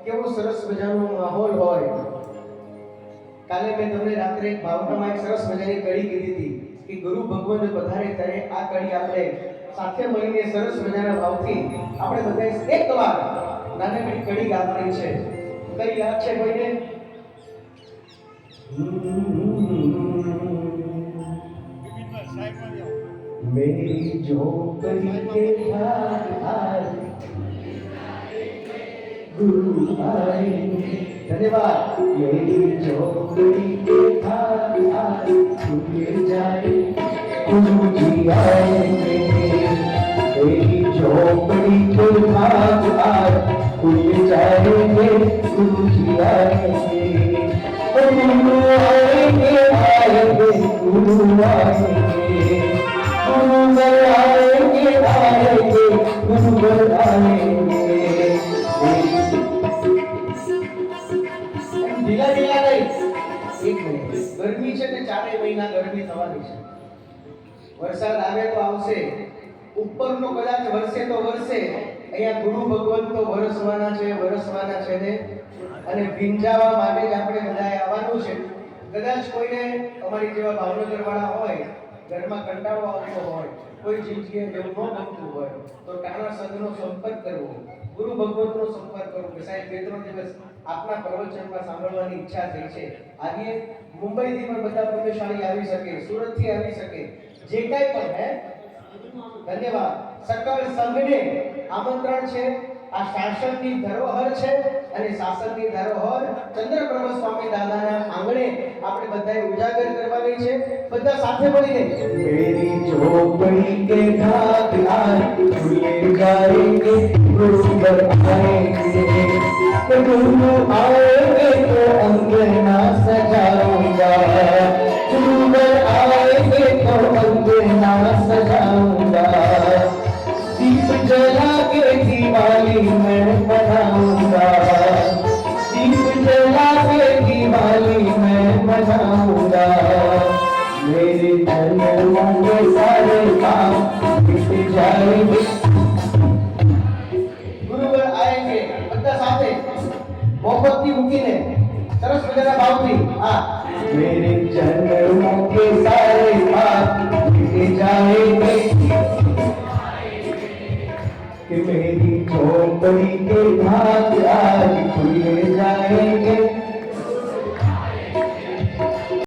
કેવો સરસ મજાનો માહોલ હોય. કાલે મેં તમને રાત્રે એક ભાવનામાં એક સરસ મજાની કડી કીધી હતી કે ગુરુ ભગવાન પધારે ત્યારે આ કડી આપણે સાથે મળીને સરસ મજાના ભાવથી આપણે બધાએ એકવાર નાનકડી કડી ગાવાની છે. કઈ યાદ છે કોઈને? मेरी झोपड़ी के बाहर गुरु आएंगे. धन्यवाद. मेरी झोपड़ी के बाहर खुल जाए गुरु जी आएंगे. मेरी झोपड़ी के बाहर खुल जाएंगे गुरु जी आएंगे. गुरु आएंगे आएंगे गुरु आएंगे. गुरु आएंगे आएंगे गुरु आएंगे. ढीला ढीला नहीं. एक मिनिट. ગરમી છે ને 4 મહિના ગરમી થવાની છે. વરસાદ આવે તો આવશે, ઉપરનો કદાચ વરસે તો વરસે. અહીંયા ગુરુ ભગવાન તો વરસવાના છે ને, અને ભીંજાવા માટે જ આપણે બધાએ આવવાનું છે. કદાચ કોઈને અમારી જેવા ભાવનગર વાળા હોય, ઘરમાં કંટાળો આવતો હોય, કોઈ જગ્યાએ જવું ન ગમતું હોય, તો ટાણા સંઘનો સંપર્ક કરવો, ગુરુ ભગવતનો સંપર્ક કરવો કે સાહેબ 2-3 દિવસ આપના પ્રવચનમાં સાંભળવાની ઈચ્છા થઈ છે. આજે મુંબઈથી પણ બધા પુણ્યશાળી આવી શકે, સુરતથી આવી શકે, જે કાંઈ પણ હે. ધન્યવાદ. સકળ સંઘને આમંત્રણ છે. આ શાસનની ધરોહર છે અને શાસનની ધરોહર ચંદ્રપ્રભ સ્વામી દાદાના આંગણે આપણે બધાએ ઉજાગર કરવાની છે. બધા સાથે મળીને મેરી ઝોપડી કે ઘાટ આજ ખુલે જાએંગે ગુરુवर आएंगे. गुरु आएंगे तो अंगना सजाऊंगा. गुरुवर आएंगे तो अंगना सजाऊंगा. दीप जला के दिवाली मैं मनाऊंगा. दीप जला के दिवाली मैं मनाऊंगा. मेरे जन्मों के सारे काम बीत जाएंगे. गुरुवर आएंगे. બધા સાથે મોહબ્બતથી મૂકીને સરસ મજાના ભાવથી આ मेरे जन्मों के सारे काम बीत जाएंगे. कि मेरी झोपड़ी के धार